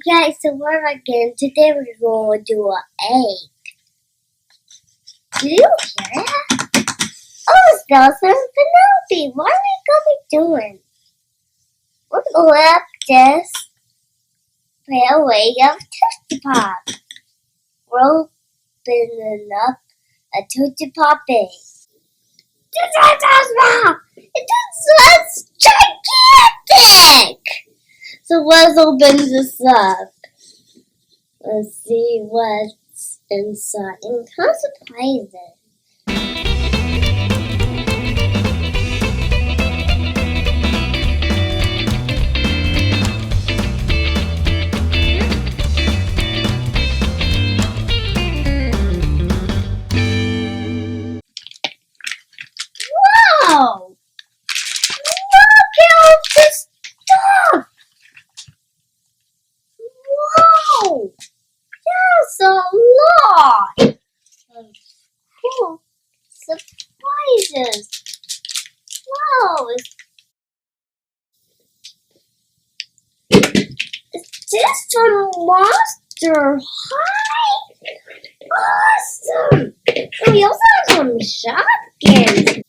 guys, so we're again. Today we're going to do an egg. Do you hear that? Oh, it's Elsa and Penelope. What are we going to be doing? We're going to let this play away of Toasty Pop. We're opening up a Toasty Pop egg. This is awesome! It's gigantic! So let's open this up. Let's see what's inside. And how surprising. Wow! Look at all this stuff! Whoa! That's a lot of cool surprises. Wow! Is this from Monster High? Awesome! And we also have some Shopkins.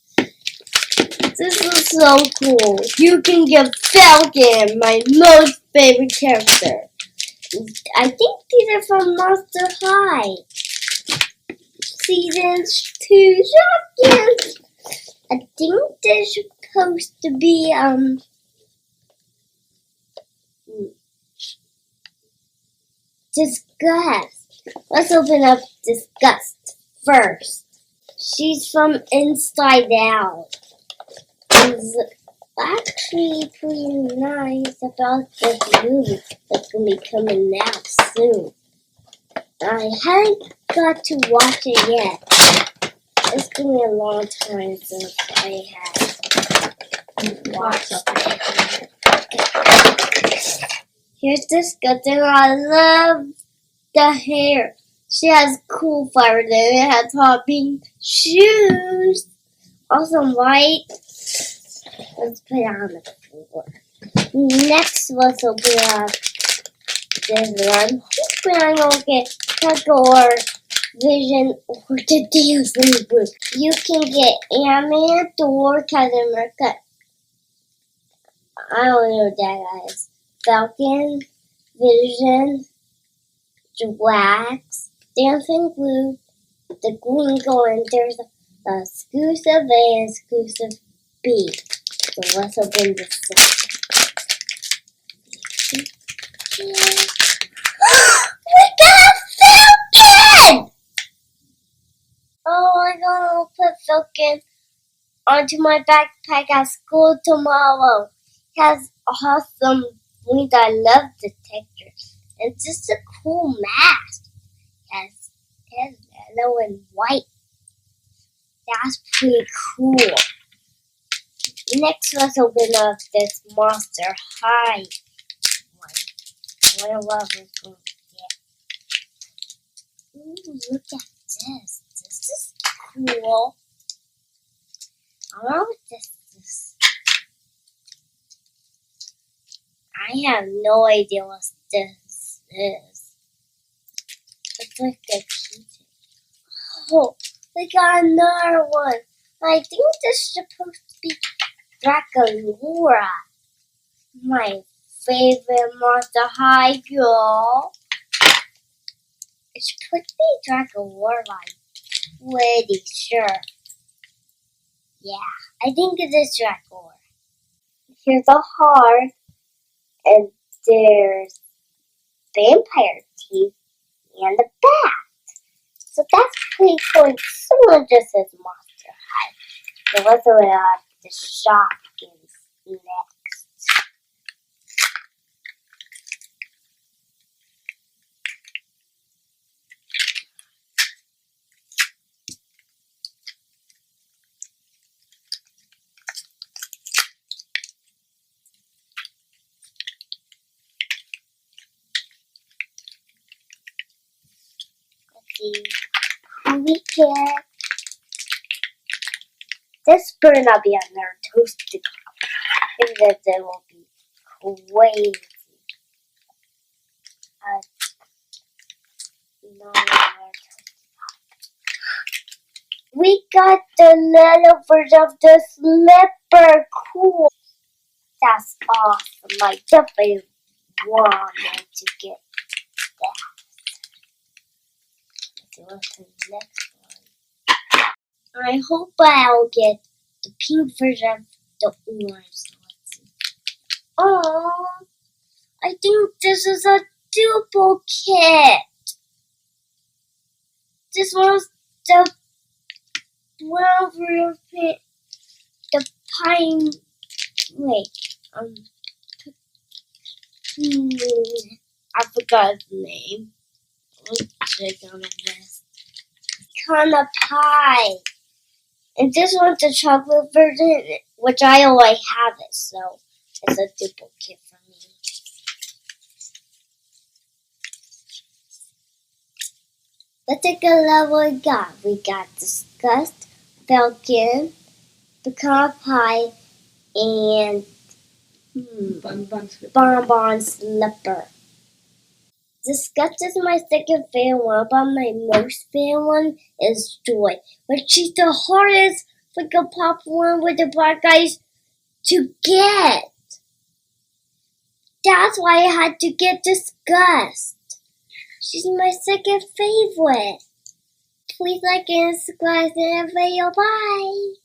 This is so cool. You can get Falcon, my most favorite character. I think these are from Monster High. Season 2 Shopkins. I think they're supposed to be, Disgust. Let's open up Disgust first. She's from Inside Out. It's actually pretty nice about this movie that's going to be coming out soon. I haven't got to watch it yet. It's going to be a long time since I have watched it. Here's Disgust, and I love the hair. She has cool flowers and it has hot pink shoes. Also white. Let's put it on the floor. Next, let's open up this one. Hoping I don't get Pecanna Vision or the Dancing Blue. You can get Ant-Man, Thor, Captain America. I don't know what that is. Falcon, Vision, Drax, Dancing Blue, the Green Goblin. There's a exclusive A and exclusive B. So let's open this up. We got Falcon! Oh, I'm gonna put Falcon onto my backpack at school tomorrow. It has awesome wings. I love the texture. It's just a cool mask. It has yellow and white. That's pretty cool. Next, let's open up this Monster High one. I wonder what we're going to get. Ooh, look at this. This is cool. I don't know what this is. I have no idea what this is. It's like a keychain. Oh, we got another one. I think this is supposed to be Aurora, my favorite Monster High girl. It's supposed to be Aurora, I'm pretty sure. Yeah, I think it is Aurora. Here's a heart, and there's vampire teeth and a bat. So that's pretty cool. It's similar just as Monster High. So let's open up the Shopkins next. Let's see who we get. This better not be another Toasty Pop. If it will be crazy. We got the little version of the slipper. Cool. That's awesome. I definitely wanted to get that. Let's see what's the next one. I hope I'll get the pink version of the orange. So let's see. Oh, I think this is a duplicate. This was the brown version, the pine. Wait, I forgot his name. Let's check on the list. Pecanna Pie. And this one's the chocolate version, which I already have it, so it's a duplicate for me. Let's take a look what we got. We got Disgust, Falcon, Pecan Pie, and Bun Bun Slipper. Bun Bun Slipper. Disgust is my second favorite one, but my most favorite one is Joy. But she's the hardest Funko Pop one with the black eyes to get. That's why I had to get Disgust. She's my second favorite. Please like and subscribe to the video. Bye.